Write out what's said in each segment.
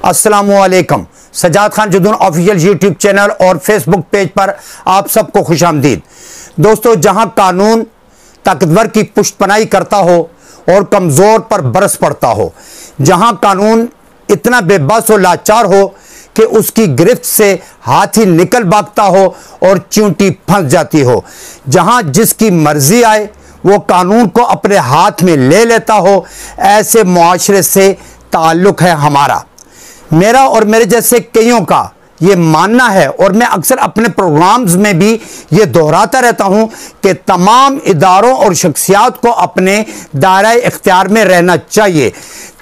अस्सलामुअलैकुम। सजाद खान जुदून official YouTube channel और फेसबुक पेज पर आप सबको खुशामदीद। दोस्तों, जहां कानून ताकतवर की पुष्टपनाही करता हो और कमज़ोर पर बरस पड़ता हो, जहां कानून इतना बेबस और लाचार हो कि उसकी गिरफ्त से हाथी निकल भागता हो और चींटी फंस जाती हो, जहां जिसकी मर्जी आए वो कानून को अपने हाथ में ले लेता हो, ऐसे मुआशरे से ताल्लुक़ है हमारा। मेरा और मेरे जैसे कईयों का ये मानना है और मैं अक्सर अपने प्रोग्राम्स में भी ये दोहराता रहता हूं कि तमाम इदारों और शख्सियात को अपने दायरा इख्तियार में रहना चाहिए।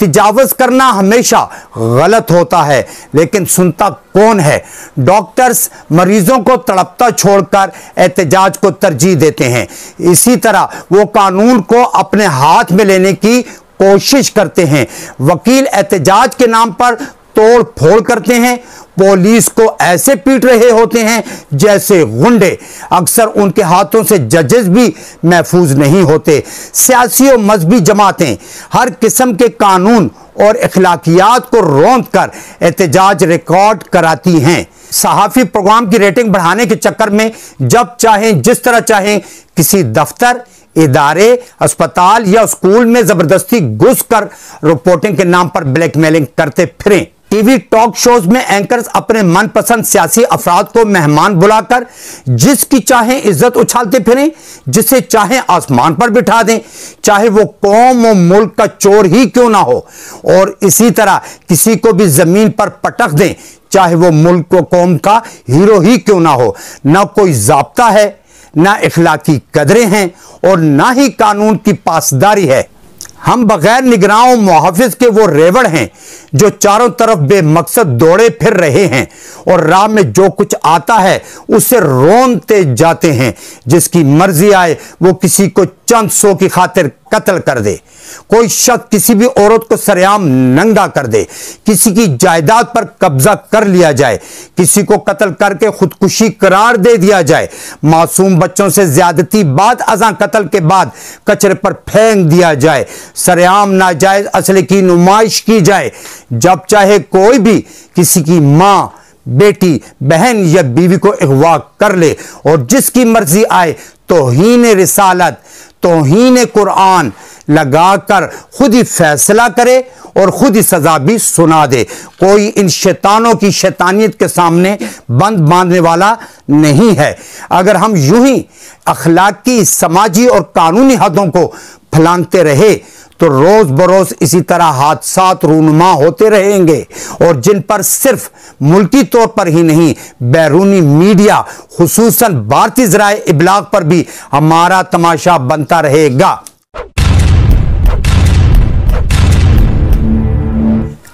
तजावुज़ करना हमेशा गलत होता है, लेकिन सुनता कौन है? डॉक्टर्स मरीजों को तड़पता छोड़कर एहतजाज को तरजीह देते हैं। इसी तरह वो कानून को अपने हाथ में लेने की कोशिश करते हैं। वकील एहतजाज के नाम पर तोड़ फोड़ करते हैं, पुलिस को ऐसे पीट रहे होते हैं जैसे गुंडे। अक्सर उनके हाथों से जजेस भी महफूज नहीं होते। सियासी और मजहबी जमातें हर किस्म के कानून और अखलाकियात को रौंद कर एहतजाज रिकॉर्ड कराती हैं। सहाफ़ी प्रोग्राम की रेटिंग बढ़ाने के चक्कर में जब चाहें जिस तरह चाहें किसी दफ्तर, इदारे, अस्पताल या स्कूल में जबरदस्ती घुसकर रिपोर्टिंग के नाम पर ब्लैकमेलिंग करते फिरें। टीवी टॉक शोज में एंकर्स अपने मनपसंद सियासी अफराद को मेहमान बुलाकर जिसकी चाहे इज्जत उछालते फिरें, जिसे चाहे आसमान पर बिठा दें, चाहे वो कौम और मुल्क का चोर ही क्यों ना हो, और इसी तरह किसी को भी जमीन पर पटक दें, चाहे वो मुल्क व कौम का हीरो ही क्यों ना हो। ना कोई ज़ाब्ता है, ना इखलाकी कदरें हैं और ना ही कानून की पासदारी है। हम बगैर निगरान मुहाफिज के वो रेवड़ हैं जो चारों तरफ बेमकसद दौड़े फिर रहे हैं और राह में जो कुछ आता है उसे रोनते जाते हैं। जिसकी मर्जी आए वो किसी को चंद सौ की खातिर कत्ल कर दे, कोई शख्स किसी भी औरत को सरेआम नंगा कर दे, किसी की जायदाद पर कब्जा कर लिया जाए, किसी को कत्ल करके खुदकुशी करार दे दिया जाए, मासूम बच्चों से ज्यादती बाद अज़ां कत्ल के बाद कचरे पर फेंक दिया जाए, सरेआम नाजायज असले की नुमाइश की जाए। जब चाहे कोई भी किसी की माँ, बेटी, बहन या बीवी को अगवा कर ले और जिसकी मर्जी आए तौहीन रिसालत, तौहीन कुरान लगाकर खुद ही फैसला करे और खुद ही सजा भी सुना दे। कोई इन शैतानों की शैतानियत के सामने बंद बांधने वाला नहीं है। अगर हम यूं ही अखलाकी, समाजी और कानूनी हदों को फलांगते रहे तो रोज बरोज इसी तरह हादसात रूनुमा होते रहेंगे और जिन पर सिर्फ मुल्की तौर पर ही नहीं बैरूनी मीडिया खुसूसन भारतीय ज़राए इब्लाग पर भी हमारा तमाशा बनता रहेगा।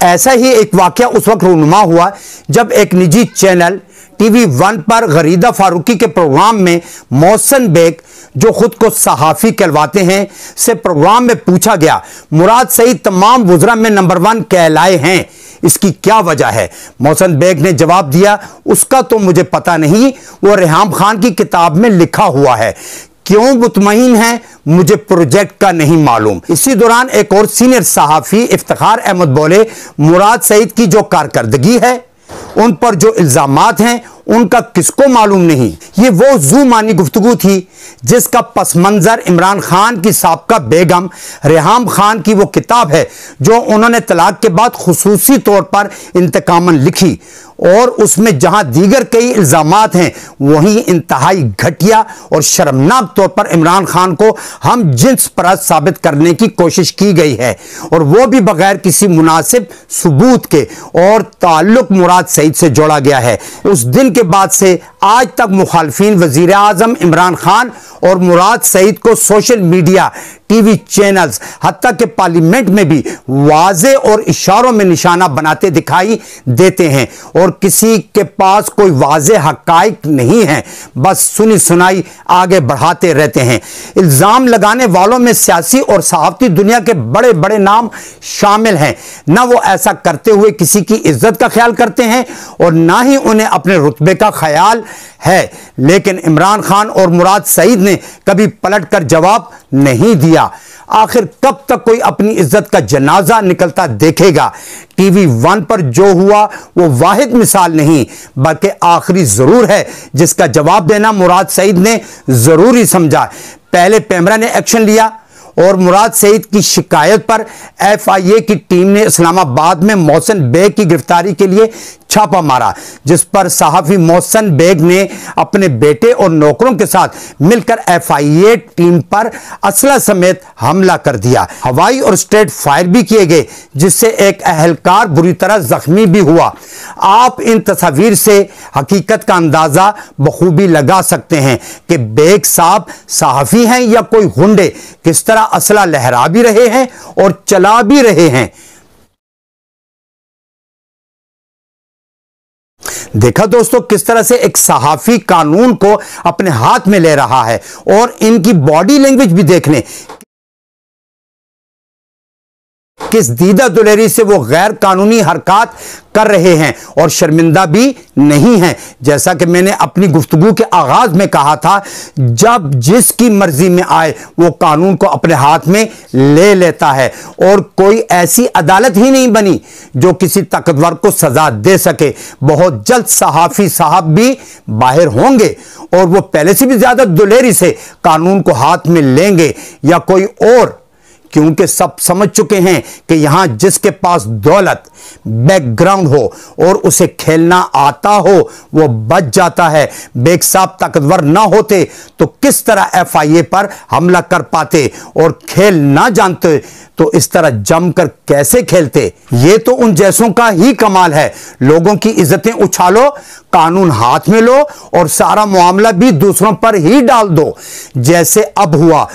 ऐसा ही एक वाकया उस वक्त रूनुमा हुआ जब एक निजी चैनल TV1 पर गरीदा फारूकी के प्रोग्राम में मोहसिन बेग, जो खुद को सहाफ़ी कहलवाते हैं, से प्रोग्राम में पूछा गया मुराद सईद तमाम वुज़रा में नंबर 1 कहलाए हैं, इसकी क्या वजह है? मोहसिन बेग ने जवाब दिया, उसका तो मुझे पता नहीं, वो रेहाम खान की किताब में लिखा हुआ है। क्यों मुतमईन है मुझे प्रोजेक्ट का नहीं मालूम। इसी दौरान एक और सीनियर सहाफ़ी इफ्तिखार अहमद बोले, मुराद सईद की जो कारकर्दगी है, उन पर जो इल्जामात हैं, उनका किसको मालूम नहीं। ये वो ज़ुमानी गुफ्तगू थी जिसका पस मंज़र इमरान खान की साबका बेगम रेहाम खान की वो किताब है जो उन्होंने तलाक के बाद खुसूसी तौर पर इंतकामन लिखी, और उसमें जहां दीगर कई इल्जामात हैं वहीं इंतहाई घटिया और शर्मनाक तौर पर इमरान खान को हम जिन्स परस्त साबित करने की कोशिश की गई है, और वो भी बगैर किसी मुनासिब सबूत के, और ताल्लुक मुराद सईद से जोड़ा गया है। उस दिन के बाद से आज तक मुखालफिन वजीर आजम इमरान खान और मुराद सईद को सोशल मीडिया, टीवी चैनल्स, हत्ता के पार्लियामेंट में भी वाज़े और इशारों में निशाना बनाते दिखाई देते हैं, और किसी के पास कोई वाज़े हक़ाइक़ नहीं है, बस सुनी सुनाई आगे बढ़ाते रहते हैं। इल्ज़ाम लगाने वालों में सियासी और सहाफ़ती दुनिया के बड़े बड़े नाम शामिल हैं। ना वो ऐसा करते हुए किसी की इज्जत का ख्याल करते हैं और ना ही उन्हें अपने रुतबे का ख्याल है, लेकिन इमरान खान और मुराद सईद ने कभी पलटकर जवाब नहीं दिया। आखिर कब तक कोई अपनी इज्जत का जनाजा निकलता देखेगा? टीवी 1 पर जो हुआ वो वाहिद मिसाल नहीं बल्कि आखिरी जरूर है, जिसका जवाब देना मुराद सईद ने जरूरी समझा। पहले पेमरा ने एक्शन लिया और मुराद सईद की शिकायत पर FIA की टीम ने इस्लामाबाद में मोहसिन बेग की गिरफ्तारी के लिए छापा मारा, जिस पर सहाफी मोहसिन बेग ने अपने बेटे और नौकरों के साथ मिलकर FIA टीम पर असला समेत हमला कर दिया। हवाई और स्ट्रेट फायर भी किए गए, जिससे एक अहलकार बुरी तरह जख्मी भी हुआ। आप इन तस्वीर से हकीकत का अंदाजा बखूबी लगा सकते हैं कि बेग साहब सहाफी हैं या कोई गुंडे किस तरह असला लहरा भी रहे हैं और चला भी रहे हैं। देखा दोस्तों किस तरह से एक सहाफी कानून को अपने हाथ में ले रहा है, और इनकी बॉडी लैंग्वेज भी देख लें, किस दीदा दुलेरी से वो गैर कानूनी हरकत कर रहे हैं और शर्मिंदा भी नहीं हैं। जैसा कि मैंने अपनी गुफ्तगू के आगाज में कहा था, जब जिसकी मर्जी में आए वो कानून को अपने हाथ में ले लेता है, और कोई ऐसी अदालत ही नहीं बनी जो किसी ताकतवर को सजा दे सके। बहुत जल्द सहाफी साहब भी बाहर होंगे और वो पहले से भी ज्यादा दुलेरी से कानून को हाथ में लेंगे, या कोई और, क्योंकि सब समझ चुके हैं कि यहां जिसके पास दौलत, बैकग्राउंड हो और उसे खेलना आता हो वो बच जाता है। बेग साहब ताकतवर ना होते तो किस तरह FIA पर हमला कर पाते, और खेल ना जानते तो इस तरह जमकर कैसे खेलते। ये तो उन जैसों का ही कमाल है। लोगों की इज्जतें उछालो, कानून हाथ में लो और सारा मामला भी दूसरों पर ही डाल दो, जैसे अब हुआ।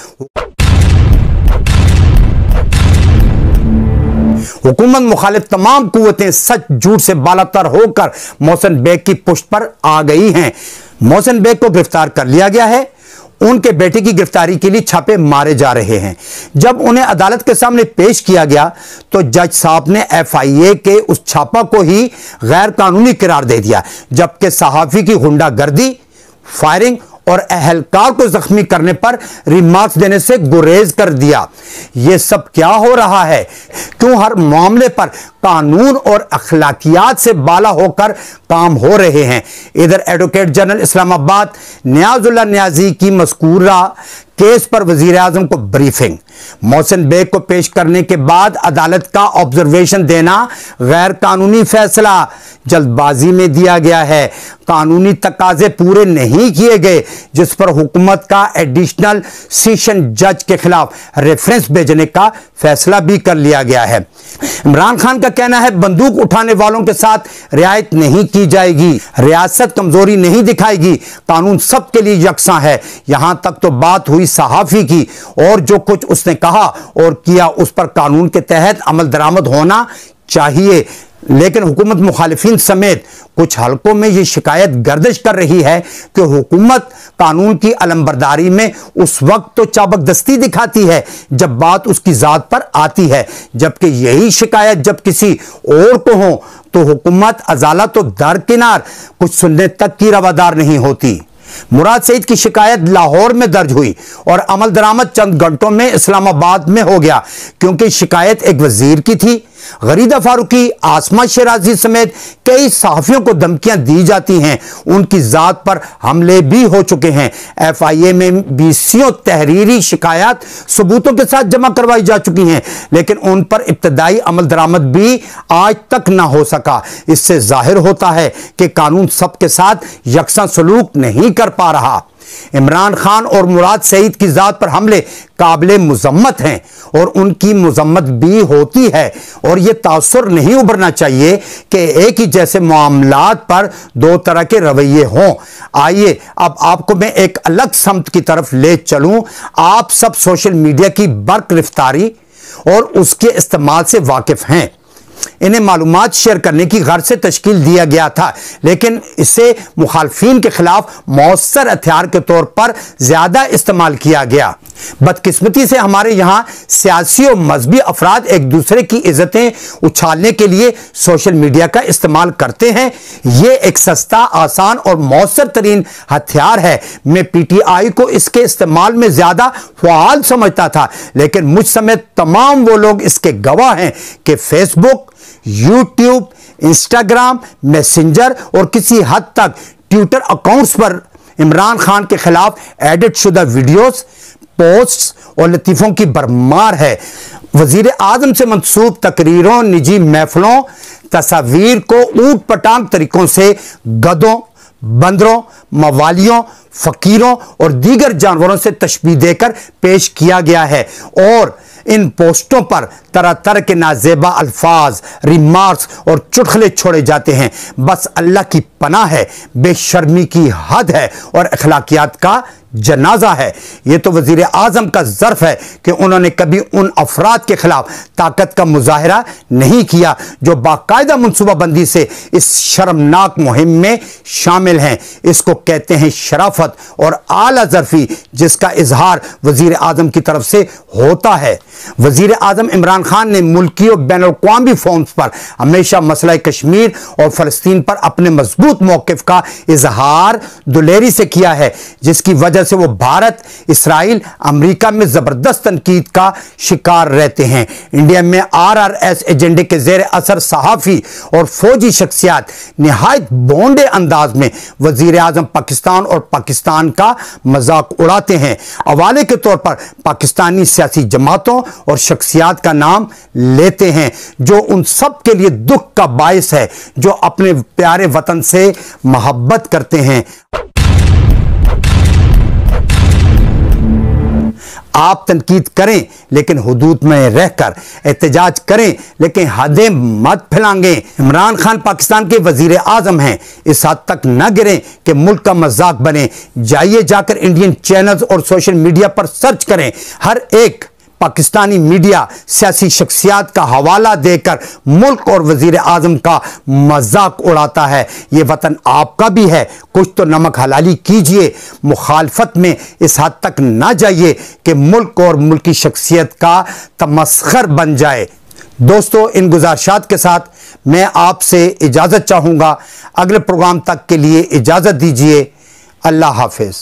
हुकूमत मुखालिफ तमाम कुव्वतें सच झूठ से बालातर होकर मोहसिन बेग की पुष्ट पर आ गई हैं। मोहसिन बेग को गिरफ्तार कर लिया गया है। उनके बेटे की गिरफ्तारी के लिए छापे मारे जा रहे हैं। जब उन्हें अदालत के सामने पेश किया गया तो जज साहब ने FIA के उस छापा को ही गैर कानूनी करार दे दिया, जबकि सहाफी की गुंडागर्दी, फायरिंग और अहलकार को जख्मी करने पर रिमार्क्स देने से गुरेज कर दिया। यह सब क्या हो रहा है? क्यों हर मामले पर कानून और अखलाकियात से बाला होकर काम हो रहे हैं? इधर एडवोकेट जनरल इस्लामाबाद नियाजुल्लाह नियाजी की मज़कूरा केस पर वजीर आजम को ब्रीफिंग। मोहसिन बेग को पेश करने के बाद अदालत का ऑब्जर्वेशन देना गैर कानूनी फैसला जल्दबाजी में दिया गया है। कानूनी तकाजे पूरे नहीं किए गए, जिस पर हुकूमत का एडिशनल सेशन जज के खिलाफ रेफरेंस भेजने का फैसला भी कर लिया गया है। इमरान खान का कहना है बंदूक उठाने वालों के साथ रियायत नहीं की जाएगी, रियासत कमजोरी नहीं दिखाएगी, कानून सबके लिए यकसा है। यहां तक तो बात हुई सहाफी की, और जो कुछ उसने कहा और किया उस पर कानून के तहत अमल दरामद होना चाहिए। लेकिन हुकूमत मुखालिफिन समेत कुछ हलकों में यह शिकायत गर्दिश कर रही है कि हुकूमत कानून की अलमबरदारी में उस वक्त तो चाबकदस्ती दिखाती है जब बात उसकी जात पर आती है, जबकि यही शिकायत जब किसी और को हो तो हुकूमत अजाला तो दरकिनार कुछ सुनने तक की रवादार नहीं होती। मुराद सईद की शिकायत लाहौर में दर्ज हुई और अमल दरामद चंद घंटों में इस्लामाबाद में हो गया, क्योंकि शिकायत एक वजीर की थी। गरीदा फारूकी, आसमा शिराजी समेत कई सहाफियों को धमकियां दी जाती हैं। उनकी जात पर हमले भी हो चुके हैं। FIA में 20 तहरीरी शिकायत सबूतों के साथ जमा करवाई जा चुकी हैं, लेकिन उन पर इब्तदाई अमल दरामद भी आज तक ना हो सका। इससे जाहिर होता है कि कानून सबके साथ यकसा सलूक नहीं कर पा रहा। इमरान खान और मुराद सईद की जात पर हमले काबिले मुजम्मत हैं और उनकी मुजम्मत भी होती है, और यह तासुर नहीं उभरना चाहिए कि एक ही जैसे मामलात पर दो तरह के रवैये हों। आइए अब आपको मैं एक अलग समत की तरफ ले चलूं। आप सब सोशल मीडिया की बरक़रारी और उसके इस्तेमाल से वाकिफ हैं। इन्हें मालूमात शेयर करने की गर्ज से तश्कील दिया गया था, लेकिन इसे मुखालफीन के खिलाफ मौसर हथियार के तौर पर ज्यादा इस्तेमाल किया गया। बदकिस्मती से हमारे यहाँ सियासी और मजहबी अफराद एक दूसरे की इज्जतें उछालने के लिए सोशल मीडिया का इस्तेमाल करते हैं। यह एक सस्ता, आसान और मौसर तरीन हथियार है। मैं PTI को इसके इस्तेमाल में ज्यादा फ़आल समझता था, लेकिन मुझ समेत तमाम वो लोग इसके गवाह हैं कि फेसबुक, यूट्यूब, इंस्टाग्राम, मैसेंजर और किसी हद तक ट्विटर अकाउंट्स पर इमरान खान के खिलाफ एडिट शुदा वीडियोस, पोस्ट्स और लतीफों की भरमार है। वजीर आजम से मंसूब तकरीरों, निजी महफिलों, तस्वीर को ऊट पटांग तरीकों से गधों, बंदरों, मवालियों, फकीरों और दीगर जानवरों से तशबीह देकर पेश किया गया है और इन पोस्टों पर तरह तरह के नाजेबा अल्फाज, रिमार्क्स और चुटकुले छोड़े जाते हैं। बस अल्लाह की पनाह है, बेशर्मी की हद है और अखलाकियात का जनाजा है। यह तो वजीर आजम का ज़र्फ है कि उन्होंने कभी उन अफराद के खिलाफ ताकत का मुजाहरा नहीं किया जो बाकायदा मनसूबाबंदी से इस शर्मनाक मुहिम में शामिल हैं। इसको कहते हैं शराफत और आला ज़र्फी, जिसका इजहार वजीर आजम की तरफ से होता है। वजीर आजम इमरान खान ने मुल्की और बैन अल-अक़वामी फोरम्स पर हमेशा मसला कश्मीर और फ़लस्तीन पर अपने मजबूत मौक़िफ़ का इजहार दुलेरी से किया है, जिसकी वजह से वो भारत, इसराइल, अमेरिका में जबरदस्त तनकीद का शिकार रहते हैं। इंडिया में RRS एजेंडे के जेर असर सहाफ़ी और फौजी शख्सियात निहायत बोंडे अंदाज में वजीर आजम पाकिस्तान और पाकिस्तान का मजाक उड़ाते हैं। हवाले के तौर पर पाकिस्तानी सियासी जमातों और शख्सियात का नाम लेते हैं, जो उन सब के लिए दुख का बायस है जो अपने प्यारे वतन से मोहब्बत करते हैं। आप तनकीद करें लेकिन हुदूद में रहकर, एहतजाज करें लेकिन हदें मत फैलाएं। इमरान खान पाकिस्तान के वजीर आजम हैं, इस हद तक न गिरें कि मुल्क का मजाक बने। जाइए जाकर इंडियन चैनल्स और सोशल मीडिया पर सर्च करें। हर एक पाकिस्तानी मीडिया सियासी शख्सियात का हवाला देकर मुल्क और वजीर आजम का मजाक उड़ाता है। ये वतन आपका भी है, कुछ तो नमक हलाली कीजिए। मुखालफत में इस हद तक ना जाइए कि मुल्क और मुल्क की शख्सियत का तमस्खर बन जाए। दोस्तों, इन गुजारिशात के साथ मैं आपसे इजाज़त चाहूँगा। अगले प्रोग्राम तक के लिए इजाज़त दीजिए। अल्लाह हाफिज़।